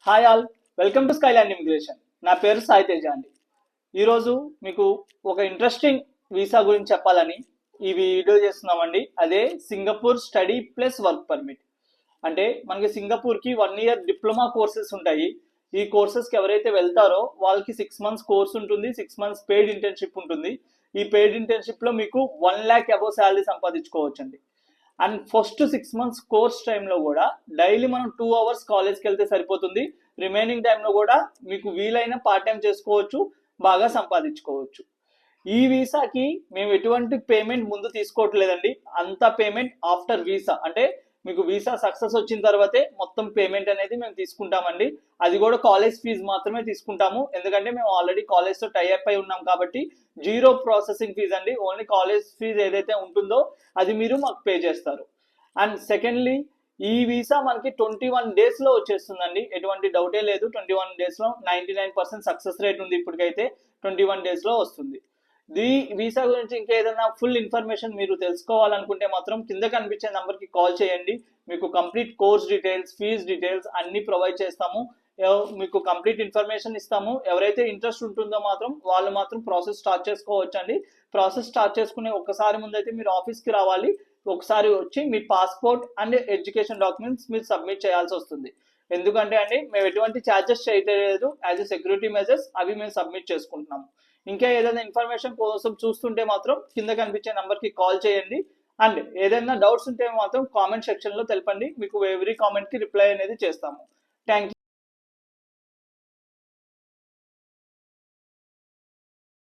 Hi all, welcome to Skyland immigration. నా పేరు సాయి తేజ అండి. ఈరోజు మీకు ఒక ఇంట్రెస్టింగ్ వీసా గురించి చెప్పాలని ఈ వీడియో చేస్తున్నామండి. అదే Singapore study plus work permit. అంటే మనకి సింగపూర్కి 1 year డిప్లొమా కోర్సెస్ ఉంటాయి. ఈ కోర్సెస్కి ఎవరైతే వెళ్తారో వాళ్ళకి 6 months కోర్స్ ఉంటుంది, 6 months పెయిడ్ ఇంటర్న్షిప్ ఉంటుంది. ఈ పెయిడ్ ఇంటర్న్షిప్లో మీకు 1 lakh అబోవ్ శాలరీ సంపాదించుకోవచ్చండి. అండ్ ఫస్ట్ 6 months కోర్స్ టైంలో కూడా డైలీ మనం 2 hours కాలేజ్కి వెళ్తే సరిపోతుంది. రిమైనింగ్ టైంలో కూడా మీకు వీలైన పార్ట్ టైం చేసుకోవచ్చు, బాగా సంపాదించుకోవచ్చు. ఈ వీసాకి మేము ఎటువంటి పేమెంట్ ముందు తీసుకోవట్లేదండి. అంత పేమెంట్ ఆఫ్టర్ వీసా, అంటే మీకు వీసా సక్సెస్ వచ్చిన తర్వాతే మొత్తం పేమెంట్ అనేది మేము తీసుకుంటామండి. అది కూడా కాలేజ్ ఫీజు మాత్రమే తీసుకుంటాము, ఎందుకంటే మేము ఆల్రెడీ కాలేజ్తో టైఅప్ అయి ఉన్నాం కాబట్టి. జీరో ప్రాసెసింగ్ ఫీజు అండి, ఓన్లీ కాలేజ్ ఫీజు ఏదైతే ఉంటుందో అది మీరు మాకు పే చేస్తారు. అండ్ సెకండ్లీ, ఈ వీసా మనకి 21 daysలో వచ్చేస్తుందండి, ఎటువంటి డౌటే లేదు. 21 daysలో 99% సక్సెస్ రేట్ ఉంది. ఇప్పటికైతే 21 daysలో వస్తుంది. ఈ వీసా గురించి ఇంకా ఏదైనా ఫుల్ ఇన్ఫర్మేషన్ మీరు తెలుసుకోవాలనుకుంటే మాత్రం కింద కనిపించే నంబర్కి కాల్ చేయండి. మీకు complete course details, fees details అన్ని ప్రొవైడ్ చేస్తాము. మీకు కంప్లీట్ ఇన్ఫర్మేషన్ ఇస్తాము. ఎవరైతే ఇంట్రెస్ట్ ఉంటుందో మాత్రం వాళ్ళు మాత్రం ప్రాసెస్ స్టార్ట్ చేసుకోవచ్చండి. ప్రాసెస్ స్టార్ట్ చేసుకునే ఒక్కసారి ముందైతే మీరు ఆఫీస్కి రావాలి. ఒకసారి వచ్చి మీ పాస్పోర్ట్ అండ్ ఎడ్యుకేషన్ డాక్యుమెంట్స్ మీరు సబ్మిట్ చేయాల్సి వస్తుంది. ఎందుకంటే అండి మేము ఎటువంటి ఛార్జెస్ చేయలేదు, యాజ్ ఎ సెక్యూరిటీ మెజర్స్ అవి మేము సబ్మిట్ చేసుకుంటున్నాము. ఇంకా ఏదైనా ఇన్ఫర్మేషన్ కోసం చూస్తుంటే మాత్రం కింద కనిపించే నంబర్కి కాల్ చేయండి. అండ్ ఏదైనా డౌట్స్ ఉంటే మాత్రం కామెంట్ సెక్షన్లో తెలపండి. మీకు ఎవ్రీ కామెంట్కి రిప్లై అనేది చేస్తాము. Thank you.